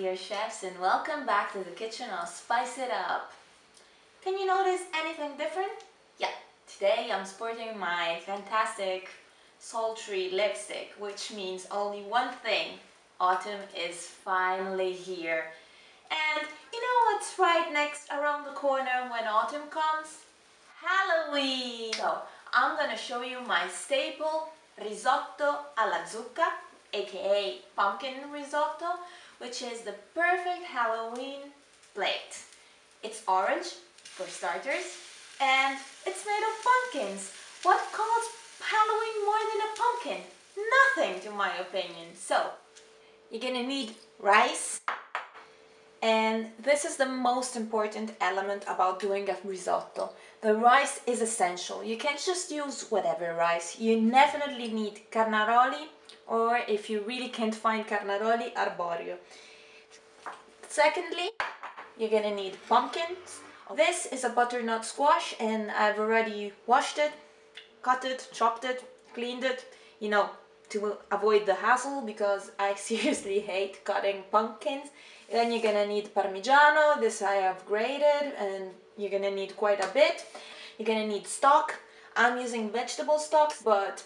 dear chefs, and welcome back to the kitchen of Spice It Up. Can you notice anything different? Yeah, today I'm sporting my fantastic sultry lipstick, which means only one thing: autumn is finally here. And you know what's right next around the corner when autumn comes? Halloween! So I'm gonna show you my staple risotto alla zucca, aka pumpkin risotto, which is the perfect Halloween plate. It's orange, for starters, and it's made of pumpkins. What calls Halloween more than a pumpkin? Nothing, to my opinion. So, you're gonna need rice, and this is the most important element about doing a risotto. The rice is essential. You can't just use whatever rice. You definitely need carnaroli, or if you really can't find carnaroli, Arborio. Secondly, you're gonna need pumpkins. This is a butternut squash, and I've already washed it, cut it, chopped it, cleaned it, to avoid the hassle, because I seriously hate cutting pumpkins. Then you're gonna need Parmigiano. This I have grated, and you're gonna need quite a bit. You're gonna need stock. I'm using vegetable stocks, but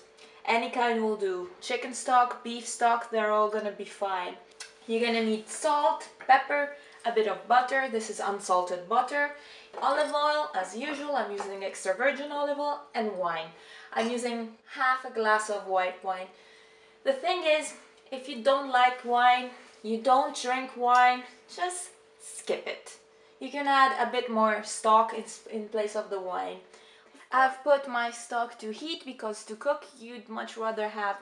any kind will do. Chicken stock, beef stock, they're all gonna be fine. You're gonna need salt, pepper, a bit of butter. This is unsalted butter. Olive oil, as usual, I'm using extra virgin olive oil, and wine. I'm using half a glass of white wine. The thing is, if you don't like wine, you don't drink wine, just skip it. You can add a bit more stock in place of the wine. I've put my stock to heat because to cook you'd much rather have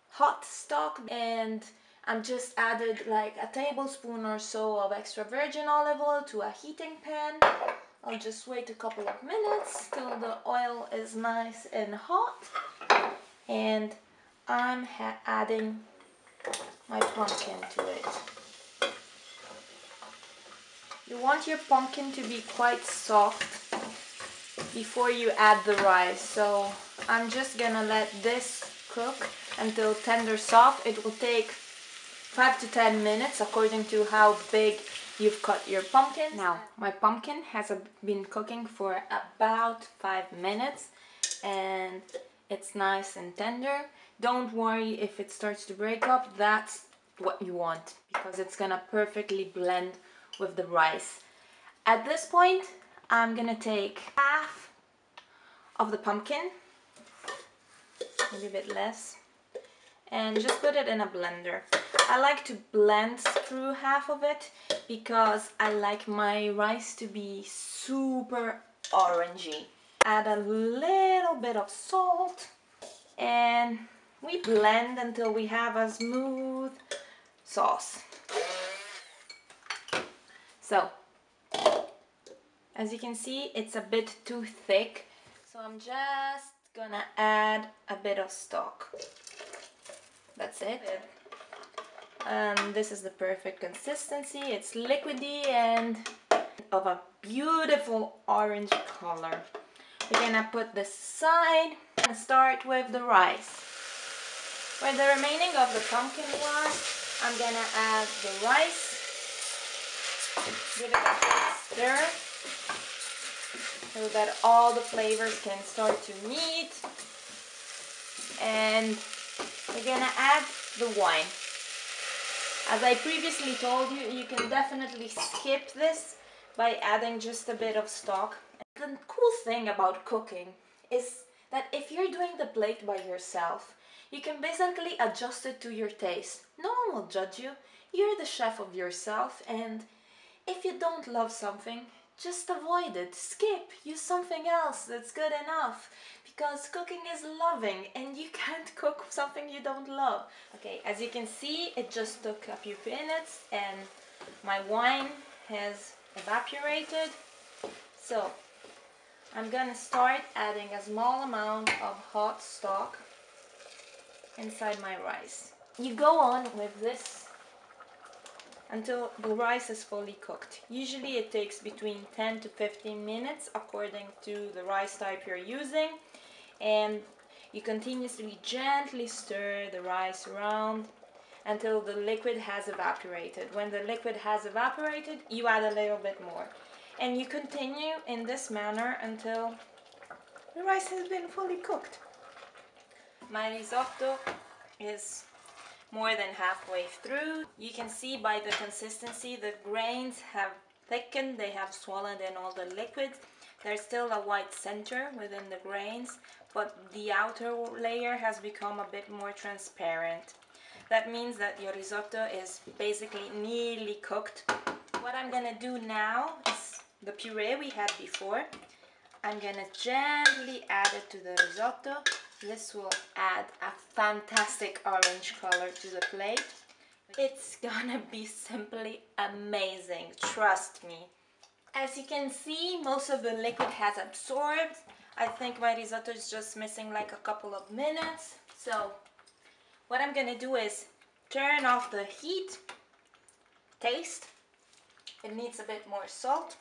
hot stock, and I'm just added like a tablespoon or so of extra virgin olive oil to a heating pan. I'll just wait a couple of minutes till the oil is nice and hot, and I'm adding my pumpkin to it. You want your pumpkin to be quite soft before you add the rice, so I'm just gonna let this cook until tender soft. It will take 5 to 10 minutes according to how big you've cut your pumpkin. Now, my pumpkin has been cooking for about 5 minutes, and it's nice and tender. Don't worry if it starts to break up. That's what you want, because it's gonna perfectly blend with the rice. At this point, I'm gonna take half of the pumpkin, maybe a bit less, and just put it in a blender. I like to blend through half of it because I like my rice to be super orangey. Add a little bit of salt, and we blend until we have a smooth sauce. So, as you can see, it's a bit too thick, so I'm just gonna add a bit of stock. That's it. This is the perfect consistency. It's liquidy and of a beautiful orange color. We're gonna put this aside and start with the rice. For the remaining of the pumpkin one, I'm gonna add the rice. Give it a good stir so that all the flavors can start to meet. And we're gonna add the wine. As I previously told you, you can definitely skip this by adding just a bit of stock. The cool thing about cooking is that if you're doing the plate by yourself, you can basically adjust it to your taste. No one will judge you. You're the chef of yourself, and if you don't love something, just avoid it. Skip. Use something else that's good enough. Because cooking is loving, and you can't cook something you don't love. Okay, as you can see, it just took a few minutes and my wine has evaporated. So I'm gonna start adding a small amount of hot stock inside my rice. You go on with this until the rice is fully cooked. Usually it takes between 10 to 15 minutes according to the rice type you're using. And you continuously gently stir the rice around until the liquid has evaporated. When the liquid has evaporated, you add a little bit more. And you continue in this manner until the rice has been fully cooked. My risotto is more than halfway through. You can see by the consistency the grains have thickened, they have swollen in all the liquids. There's still a white center within the grains, but the outer layer has become a bit more transparent. That means that your risotto is basically nearly cooked. What I'm gonna do now is the puree we had before. I'm gonna gently add it to the risotto. This will add a fantastic orange color to the plate. It's gonna be simply amazing, trust me. As you can see, most of the liquid has absorbed. I think my risotto is just missing like a couple of minutes. So what I'm gonna do is turn off the heat, taste. It needs a bit more salt.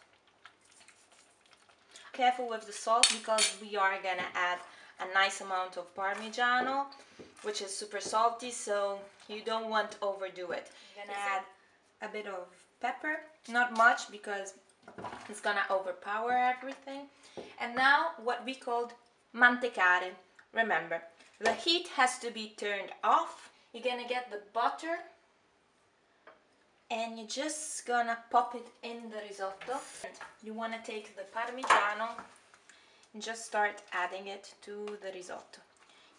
Careful with the salt because we are gonna add a nice amount of Parmigiano, which is super salty, so you don't want to overdo it. I'm gonna add a bit of pepper, not much because it's gonna overpower everything. And now what we called mantecare. Remember, the heat has to be turned off. You're gonna get the butter and you're just gonna pop it in the risotto. You wanna take the Parmigiano and just start adding it to the risotto.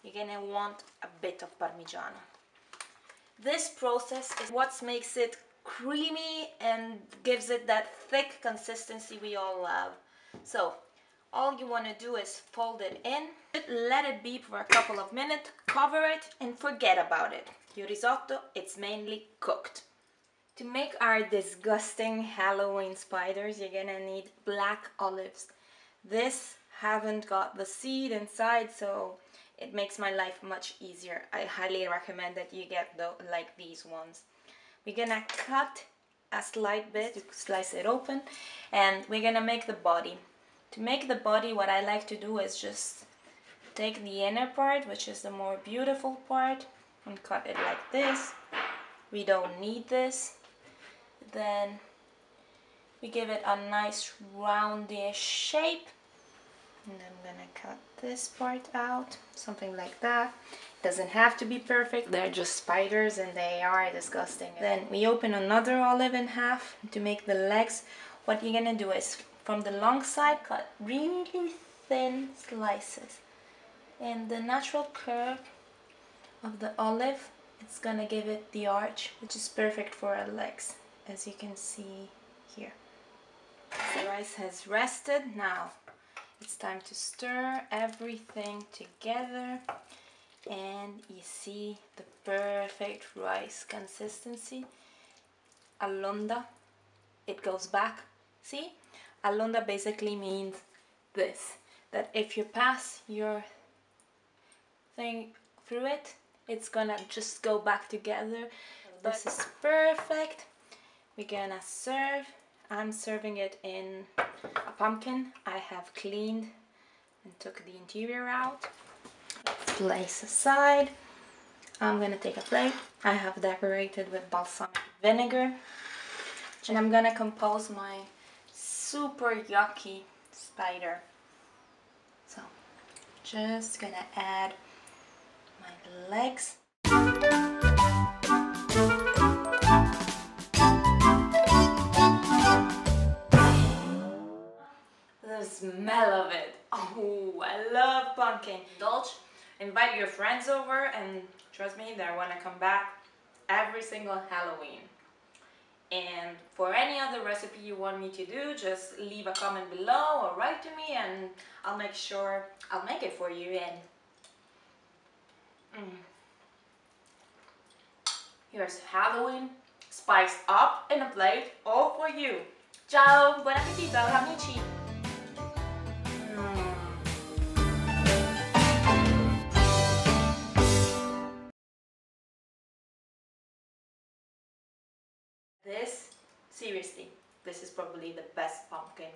You're gonna want a bit of Parmigiano. This process is what makes it creamy and gives it that thick consistency we all love. So all you want to do is fold it in, let it be for a couple of minutes, cover it and forget about it. Your risotto, it's mainly cooked. To make our disgusting Halloween spiders, you're gonna need black olives. This haven't got the seed inside, so it makes my life much easier. I highly recommend that you get like these ones. We're gonna cut a slight bit to slice it open, and we're gonna make the body. To make the body, what I like to do is just take the inner part, which is the more beautiful part, and cut it like this. We don't need this. Then we give it a nice roundish shape. And I'm gonna cut this part out, something like that. It doesn't have to be perfect, they're just spiders and they are disgusting. Then we open another olive in half to make the legs. What you're gonna do is from the long side, cut really thin slices. And the natural curve of the olive, it's gonna give it the arch, which is perfect for our legs, as you can see here. The rice has rested. Now it's time to stir everything together, and you see the perfect rice consistency. Allonda, it goes back. See? Allonda basically means this, that if you pass your thing through it, it's gonna just go back together. This is perfect. We're gonna serve. I'm serving it in a pumpkin I have cleaned and took the interior out. Let's place aside. I'm gonna take a plate. I have decorated with balsamic vinegar, and I'm gonna compose my super yucky spider. So just gonna add my legs. The smell of it. Oh, I love pumpkin. Indulge, invite your friends over, and trust me, they want to come back every single Halloween. And for any other recipe you want me to do, just leave a comment below or write to me and I'll make sure I'll make it for you. And here's Halloween spiced up in a plate, all for you. Ciao, buon appetito, amici. This, seriously, this is probably the best pumpkin